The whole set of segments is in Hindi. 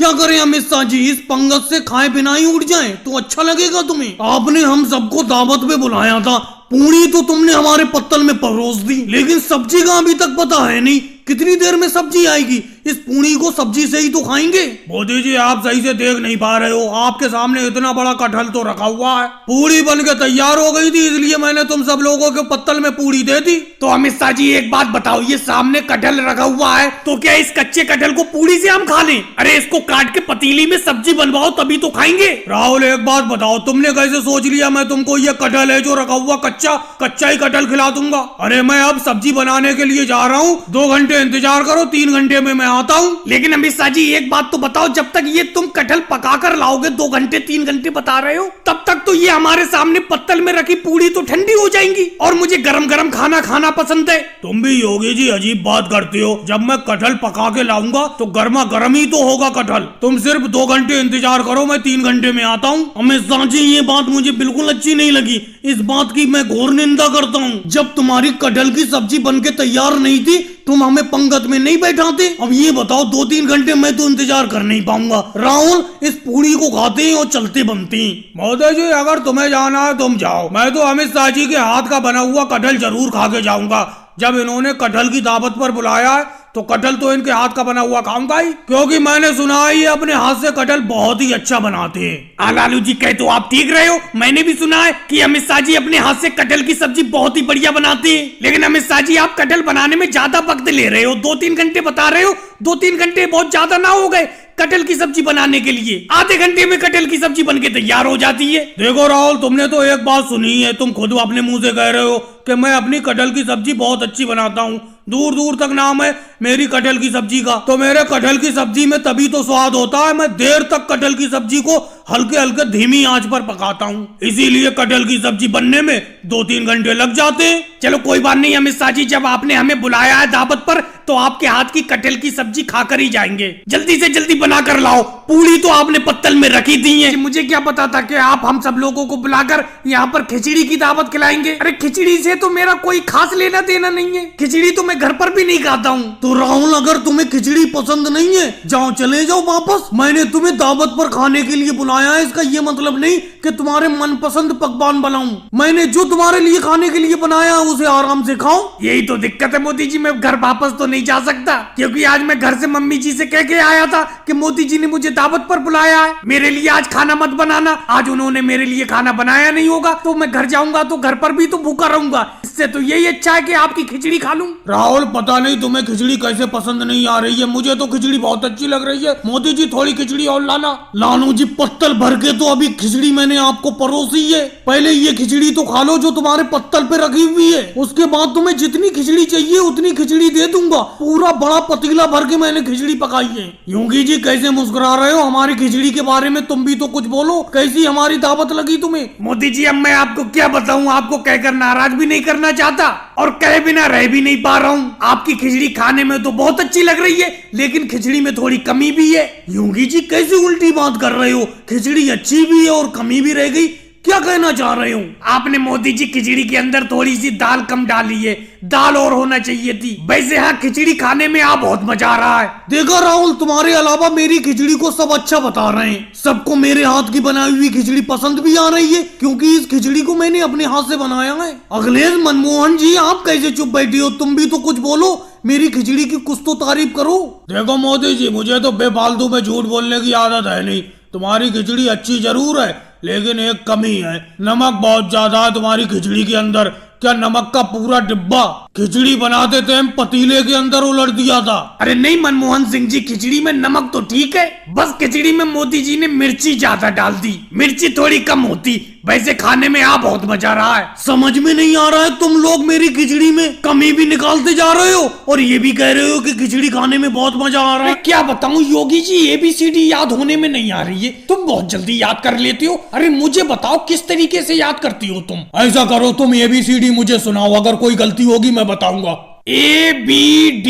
क्या करें अमित शाह जी, इस पंगत से खाए बिना ही उठ जाएं तो अच्छा लगेगा तुम्हें। आपने हम सबको दावत पे बुलाया था, पूरी तो तुमने हमारे पत्तल में परोस दी, लेकिन सब्जी का अभी तक पता है नहीं कितनी देर में सब्जी आएगी। इस पूरी को सब्जी से ही तो खाएंगे। मोदी जी आप सही से देख नहीं पा रहे हो, आपके सामने इतना बड़ा कटहल तो रखा हुआ है। पूरी बन के तैयार हो गई थी, इसलिए मैंने तुम सब लोगों के पत्तल में पूरी दे दी। तो अमित शाह जी एक बात बताओ, ये सामने कटहल रखा हुआ है तो क्या इस कच्चे कटहल को पूरी से हम खा लें? अरे इसको काट के पतीली में सब्जी बनवाओ तभी तो खाएंगे। राहुल एक बात बताओ, तुमने कैसे सोच लिया मैं तुमको ये कटहल है जो रखा हुआ कच्चा ही कटहल खिला दूंगा? अरे मैं अब सब्जी बनाने के लिए जा रहा हूँ, 2 घंटे इंतजार करो, 3 घंटे में मैं आता हूँ। लेकिन अमित शाह जी एक बात तो बताओ, जब तक ये तुम कटहल पका कर लाओगे, 2 घंटे 3 घंटे बता रहे हो, तब तक तो ये हमारे सामने पत्तल में रखी पूरी तो ठंडी हो जाएंगी और मुझे गरम गरम खाना पसंद है। तुम भी योगी जी अजीब बात करते हो, जब मैं कटहल पका के लाऊंगा तो गर्मा गर्म ही तो होगा कटहल। तुम सिर्फ 2 घंटे इंतजार करो, मैं 3 घंटे में आता हूँ। अमित शाह जी ये बात मुझे बिल्कुल अच्छी नहीं लगी, इस बात की मैं घोर निंदा करता हूँ। जब तुम्हारी कटहल की सब्जी बन के तैयार नहीं थी तुम हमें पंगत में नहीं बैठाते। अब ये बताओ 2-3 घंटे मैं तो इंतजार कर नहीं पाऊंगा। राहुल इस पूरी को खाते हैं और चलते बनते हैं। मोदी जी अगर तुम्हें जाना है तुम जाओ, मैं तो अमित शाह जी के हाथ का बना हुआ कटहल जरूर खा के जाऊंगा। जब इन्होंने कटहल की दावत पर बुलाया है तो कटहल तो इनके हाथ का बना हुआ खाऊंगा ही, क्योंकि मैंने सुना है ये अपने हाथ से कटहल बहुत ही अच्छा बनाते हैं। लालू जी कहे तो आप ठीक रहे हो, मैंने भी सुना है कि अमित शाह जी अपने हाथ से कटहल की सब्जी बहुत ही बढ़िया बनाते हैं। लेकिन अमित शाह जी आप कटहल बनाने में ज्यादा वक्त ले रहे हो, 2-3 घंटे बता रहे हो, 2-3 घंटे बहुत ज्यादा ना हो गए कटहल की सब्जी बनाने के लिए? आधे घंटे में कटहल की सब्जी बनके तैयार हो जाती है। देखो राहुल तुमने तो एक बात सुनी है, तुम खुद अपने मुंह से कह रहे हो कि मैं अपनी कटहल की सब्जी बहुत अच्छी बनाता हूँ, दूर दूर तक नाम है मेरी कटहल की सब्जी का। तो मेरे कटहल की सब्जी में तभी तो स्वाद होता है, मैं देर तक कटहल की सब्जी को हल्के हल्के धीमी आंच पर पकाता हूँ, इसीलिए कटहल की सब्जी बनने में 2-3 घंटे लग जाते हैं। चलो कोई बात नहीं अमित शाह जी, जब आपने हमें बुलाया है दावत पर तो आपके हाथ की कटहल की सब्जी खाकर ही जाएंगे। जल्दी से जल्दी बना कर लाओ, पूरी तो आपने पत्तल में रखी दी है। मुझे क्या पता था कि आप हम सब लोगों को बुलाकर यहाँ पर खिचड़ी की दावत खिलाएंगे। अरे खिचड़ी से तो मेरा कोई खास लेना देना नहीं है, खिचड़ी तो मैं घर पर भी नहीं खाता हूँ। तो राहुल अगर तुम्हें खिचड़ी पसंद नहीं है जाओ चले जाओ वापस। मैंने तुम्हें दावत पर खाने के लिए बुलाया है, इसका ये मतलब नहीं कि तुम्हारे मनपसंद पकवान बनाऊं। मैंने जो तुम्हारे लिए खाने के लिए बनाया उसे आराम से खाओ। यही तो दिक्कत है मोदी जी, मैं घर वापस तो नहीं जा सकता, क्योंकि आज मैं घर से मम्मी जी से कह के आया था कि मोदी जी ने मुझे दावत पर बुलाया है, मेरे लिए आज खाना मत बनाना। आज उन्होंने मेरे लिए खाना बनाया नहीं होगा तो मैं घर जाऊंगा तो घर पर भी तो भूखा रहूंगा। इससे तो यही अच्छा है कि आपकी खिचड़ी खा लूं। राहुल पता नहीं तुम्हें खिचड़ी कैसे पसंद नहीं आ रही है, मुझे तो खिचड़ी बहुत अच्छी लग रही है। मोदी जी थोड़ी खिचड़ी और लाना। लालू जी पत्तल भर के तो अभी खिचड़ी मैंने आपको परोसी है, पहले ये खिचड़ी तो खा लो जो तुम्हारे पत्तल पे रखी हुई है, उसके बाद तुम्हें जितनी खिचड़ी चाहिए उतनी खिचड़ी दे दूंगा। पूरा बड़ा पतीला भर के मैंने खिचड़ी पकाई है। योगी जी कैसे मुस्कुरा रहे हो, हमारी खिचड़ी के बारे में तुम भी तो कुछ बोलो, कैसी हमारी दावत लगी तुम्हें? मोदी जी अब मैं आपको क्या बताऊं, आपको कहकर नाराज भी नहीं करना चाहता और कहे बिना रह भी नहीं पा रहा हूँ। आपकी खिचड़ी खाने में तो बहुत अच्छी लग रही है, लेकिन खिचड़ी में थोड़ी कमी भी है। योगी जी कैसे उल्टी बात कर रहे हो, खिचड़ी अच्छी भी है और कमी भी रह गई, क्या कहना चाह रहे हो? आपने मोदी जी खिचड़ी के अंदर थोड़ी सी दाल कम डाली है, दाल और होना चाहिए थी। वैसे हाँ खिचड़ी खाने में आप बहुत मजा आ रहा है। देखा राहुल, तुम्हारे अलावा मेरी खिचड़ी को सब अच्छा बता रहे हैं, सबको मेरे हाथ की बनाई हुई खिचड़ी पसंद भी आ रही है, क्योंकि इस खिचड़ी को मैंने अपने हाथ से बनाया है। अखिलेश मनमोहन जी आप कैसे चुप बैठी हो, तुम भी तो कुछ बोलो, मेरी खिचड़ी की कुछ तो तारीफ करो। देखो मोदी जी मुझे तो बेफालतू में झूठ बोलने की आदत है नहीं, तुम्हारी खिचड़ी अच्छी जरूर है लेकिन एक कमी है, नमक बहुत ज्यादा है तुम्हारी खिचड़ी के अंदर। क्या नमक का पूरा डिब्बा खिचड़ी बनाते थे हम पतीले के अंदर उलट दिया था? अरे नहीं मनमोहन सिंह जी, खिचड़ी में नमक तो ठीक है, बस खिचड़ी में मोदी जी ने मिर्ची ज्यादा डाल दी, मिर्ची थोड़ी कम होती। वैसे खाने में आप बहुत मजा आ रहा है। समझ में नहीं आ रहा है, तुम लोग मेरी खिचड़ी में कमी भी निकालते जा रहे हो और ये भी कह रहे हो कि खिचड़ी खाने में बहुत मजा आ रहा है। क्या बताऊं योगी जी, ABCD याद होने में नहीं आ रही है, तुम बहुत जल्दी याद कर लेती हो। अरे मुझे बताओ किस तरीके से याद करती हो तुम? ऐसा करो तुम ABCD मुझे सुनाओ, अगर कोई गलती होगी मैं बताऊंगा। ABDPQMNS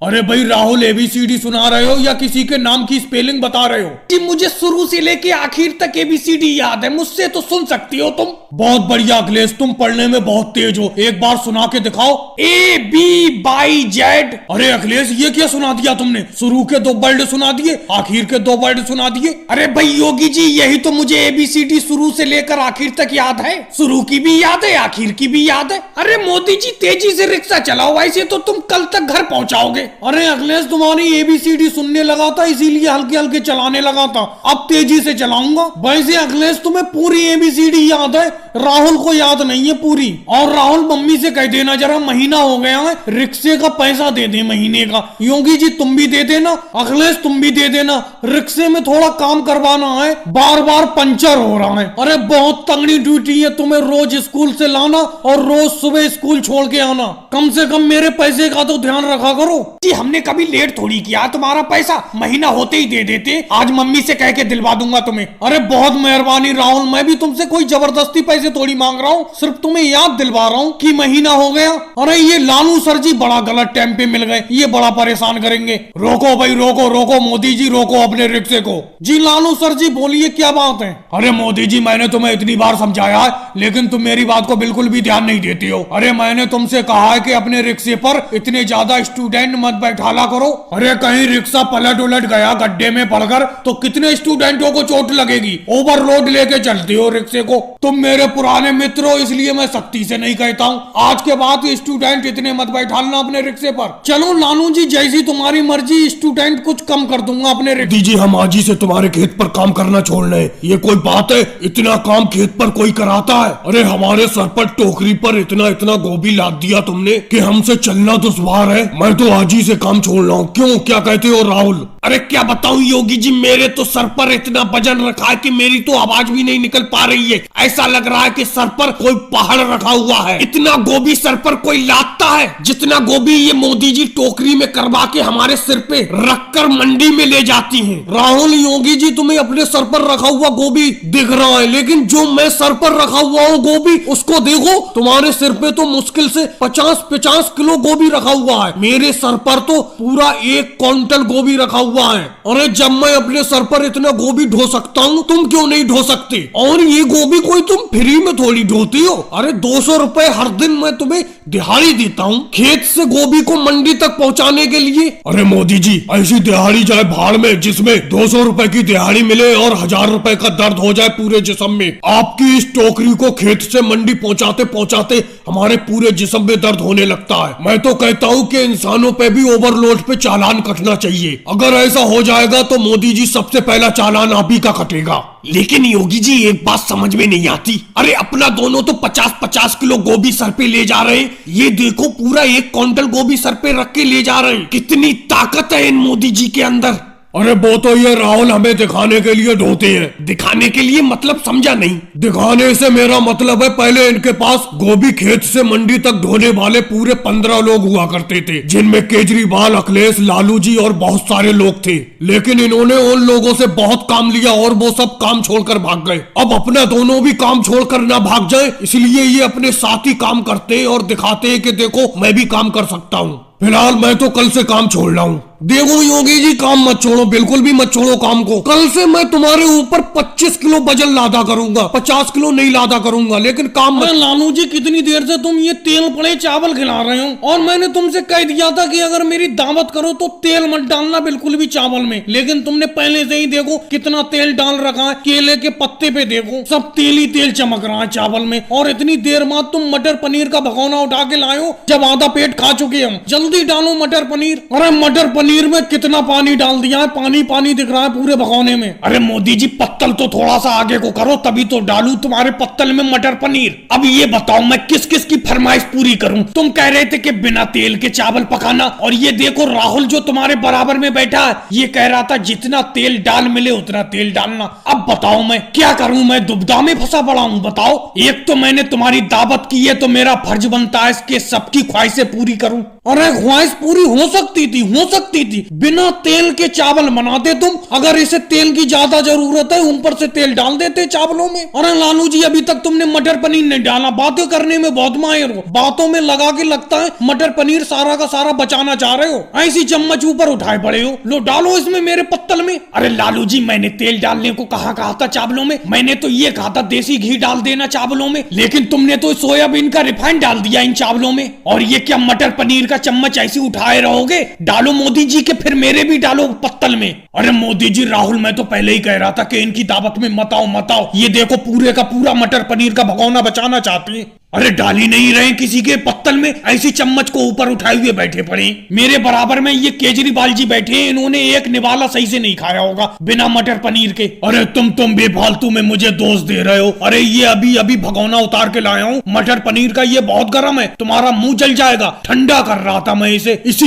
अरे भाई राहुल ABCD सुना रहे हो या किसी के नाम की स्पेलिंग बता रहे हो? जी मुझे शुरू से लेके आखिर तक ABCD याद है, मुझसे तो सुन सकती हो तुम। बहुत बढ़िया अखिलेश, तुम पढ़ने में बहुत तेज हो, एक बार सुना के दिखाओ। ABYZ। अरे अखिलेश ये क्या सुना दिया तुमने? शुरू के 2 वर्ड सुना दिए, आखिर के 2 वर्ड सुना दिए। अरे भाई योगी जी यही तो मुझे ABCD शुरू से लेकर आखिर तक याद है, शुरू की भी याद है आखिर की भी याद है। अरे मोदी जी तेजी से रिक्शा चलाओ, ऐसे तो तुम कल तक घर पहुंचाओगे। अरे अखिलेश तुम्हारी ABCD सुनने लगा था इसीलिए हल्के हल्के चलाने लगा था, अब तेजी से चलाऊंगा। वैसे अखिलेश तुम्हें पूरी ABCD याद है, राहुल को याद नहीं है पूरी। और राहुल मम्मी से कह देना जरा, महीना हो गया है रिक्शे का पैसा दे दे महीने का। योगी जी तुम भी दे देना, अखिलेश तुम भी दे देना, रिक्शे में थोड़ा काम करवाना है, बार बार पंचर हो रहा है। अरे बहुत तगड़ी ड्यूटी है तुम्हें, रोज स्कूल से लाना और रोज सुबह स्कूल छोड़ के आना। कम से कम मेरे पैसे का तो ध्यान रखा करो। जी हमने कभी लेट थोड़ी किया, तुम्हारा पैसा महीना होते ही दे देते, आज मम्मी से कह के दिलवा दूंगा तुम्हें। अरे बहुत मेहरबानी राहुल, मैं भी तुमसे कोई जबरदस्ती पैसे थोड़ी मांग रहा हूँ, सिर्फ तुम्हें याद दिलवा रहा हूँ कि महीना हो गया। अरे ये लालू सर जी बड़ा गलत टाइम पे मिल गए, ये बड़ा परेशान करेंगे। रोको भाई रोको रोको, मोदी जी रोको अपने रिक्शे को। जी लालू सर जी बोलिए क्या बात है? अरे मोदी जी मैंने तुम्हें इतनी बार समझाया है लेकिन तुम मेरी बात को बिल्कुल भी ध्यान नहीं देती हो। अरे मैंने तुमसे कहा है कि अपने रिक्शे पर इतने ज्यादा स्टूडेंट मत बैठाला करो। अरे कहीं रिक्शा पलट उलट गया गड्ढे में पड़कर तो कितने स्टूडेंटों को चोट लगेगी। ओवरलोड लेके चलते हो रिक्शे को। तुम मेरे पुराने मित्र हो इसलिए मैं सख्ती से नहीं कहता हूँ, आज के बाद स्टूडेंट इतने मत बैठालना अपने रिक्शे पर। चलो लालू जी जैसी तुम्हारी मर्जी, स्टूडेंट कुछ कम कर दूंगा अपने रिक्शे। जी हम आज ही से तुम्हारे खेत पर काम करना छोड़ना है, ये कोई बात है? इतना काम खेत पर कोई कराता है? अरे हमारे सर पर टोकरी पर इतना इतना गोभी लाद दिया तुमने कि हमसे चलना दुश्वार है। मैं तो आज ही से काम छोड़ रहा हूँ, क्यों क्या कहते हो राहुल? अरे क्या बताऊं योगी जी, मेरे तो सर पर इतना वजन रखा है कि मेरी तो आवाज भी नहीं निकल पा रही है। ऐसा लग रहा है कि सर पर कोई पहाड़ रखा हुआ है, इतना गोभी सर पर कोई लादता है जितना गोभी ये मोदी जी टोकरी में करवा के हमारे सिर पे रखकर मंडी में ले जाती हैं। राहुल योगी जी तुम्हें अपने सर पर रखा हुआ गोभी दिख रहा है, लेकिन जो मैं सर पर रखा हुआ हूँ गोभी उसको देखो। तुम्हारे सिर पे तो मुश्किल से 50-50 किलो गोभी रखा हुआ है, मेरे सर पर तो पूरा 1 क्विंटल गोभी रखा हुआ है। अरे जब मैं अपने सर पर इतना गोभी ढो सकता हूँ तुम क्यों नहीं ढो सकते? और ये गोभी कोई तुम फ्री में थोड़ी ढोती हो। अरे 200 रुपए हर दिन मैं तुम्हें दिहाड़ी देता हूँ खेत से गोभी को मंडी तक पहुँचाने के लिए। अरे मोदी जी ऐसी दिहाड़ी जाए भाड़ में जिसमें 200 रुपए की दिहाड़ी मिले और 1000 रुपए का दर्द हो जाए पूरे जिस्म में। आपकी इस टोकरी को खेत से मंडी पहुँचाते पहुँचाते हमारे पूरे जिस्म में दर्द होने लगता है। मैं तो कहता हूँ कि इंसानों पे भी ओवरलोड पे चालान कटना चाहिए। अगर ऐसा हो जाएगा तो मोदी जी सबसे पहला चालान आप ही का कटेगा। लेकिन योगी जी एक बात समझ में नहीं आती, अरे अपना दोनों तो 50-50 किलो गोभी सर पे ले जा रहे हैं, ये देखो पूरा 1 क्विंटल गोभी सर पे रख के ले जा रहे हैं। कितनी ताकत है इन मोदी जी के अंदर। अरे वो तो ये राहुल हमें दिखाने के लिए ढोते हैं। दिखाने के लिए मतलब समझा नहीं। दिखाने से मेरा मतलब है पहले इनके पास गोभी खेत से मंडी तक ढोने वाले पूरे 15 लोग हुआ करते थे, जिनमें केजरीवाल, अखिलेश, लालू जी और बहुत सारे लोग थे। लेकिन इन्होंने उन लोगों से बहुत काम लिया और वो सब काम छोड़कर भाग गए। अब अपना दोनों भी काम छोड़कर ना भाग जाए इसलिए ये अपने साथ ही काम करते और दिखाते हैं कि देखो मैं भी काम कर सकता हूँ। फिलहाल मैं तो कल से काम छोड़ रहा हूँ। देखो योगी जी काम मत छोड़ो, बिल्कुल भी मत छोड़ो काम को। कल से मैं तुम्हारे ऊपर 25 किलो वजन लादा करूंगा, 50 किलो नहीं लादा करूंगा, लेकिन काम मत। लालू जी कितनी देर से तुम ये तेल पड़े चावल खिला रहे हो और मैंने तुमसे कह दिया था कि अगर मेरी दावत करो तो तेल मत डालना बिल्कुल भी चावल में, लेकिन तुमने पहले से ही देखो कितना तेल डाल रखा है। केले के पत्ते पे देखो सब तेल ही तेल चमक रहा है चावल में। और इतनी देर बाद तुम मटर पनीर का भगोना उठा के लाए जब आधा पेट खा चुके हम। जल्दी डालो मटर पनीर। अरे मटर पनीर में कितना पानी डाल दिया है, पानी पानी दिख रहा है पूरे भगोने में। अरे मोदी जी पत्तल तो थोड़ा सा आगे को करो तभी तो डालू तुम्हारे पत्तल में मटर पनीर। अब ये बताओ मैं किस किस की फरमाइश पूरी करूं? तुम कह रहे थे कि बिना तेल के चावल पकाना, और ये देखो राहुल जो तुम्हारे बराबर में बैठा है ये कह रहा था जितना तेल डाल मिले उतना तेल डालना। अब बताओ मैं क्या करूं? मैं दुविधा में फंसा पड़ा हूं। बताओ, एक तो मैंने तुम्हारी दावत की है तो मेरा फर्ज बनता है इसके सबकी ख्वाहिशें पूरी करूं, अरे ख्वाहिश पूरी हो सकती थी। बिना तेल के चावल बनाते तुम। अगर इसे तेल की ज्यादा जरूरत है ऊपर से तेल डाल देते चावलों में। अरे लालू जी अभी तक तुमने मटर पनीर नहीं डाला। बातें करने में बहुत माहिर हो, बातों में लगा के लगता है मटर पनीर सारा का सारा बचाना चाह रहे हो। ऐसी चम्मच ऊपर उठाए पड़े हो। लो डालो इसमें मेरे पत्तल में। अरे लालू जी मैंने तेल डालने को कहा था चावलों में? मैंने तो ये कहा था देसी घी डाल देना चावलों में, लेकिन तुमने तो सोयाबीन का रिफाइंड डाल दिया इन चावलों में। और ये क्या मटर पनीर का चम्मच ऐसे उठाए रहोगे? डालो मोदी जी के, फिर मेरे भी डालो पत्तल में। अरे मोदी जी, राहुल मैं तो पहले ही कह रहा था कि इनकी दावत में मत आओ। ये देखो पूरे का पूरा मटर पनीर का भगोना बचाना चाहते हैं। अरे डाल ही नहीं रहे किसी के पत्तल में, ऐसी चम्मच को ऊपर उठाए हुए बैठे पड़े। मेरे बराबर में ये केजरीवाल जी बैठे हैं, इन्होंने एक निवाला सही से नहीं खाया होगा बिना मटर पनीर के। अरे तुम बेफालतू में मुझे दोष दे रहे हो। अरे ये अभी भगोना उतार के लाया हूँ मटर पनीर का, ये बहुत गर्म है, तुम्हारा मुंह जल जाएगा। ठंडा कर रहा था मैं इसे, इसी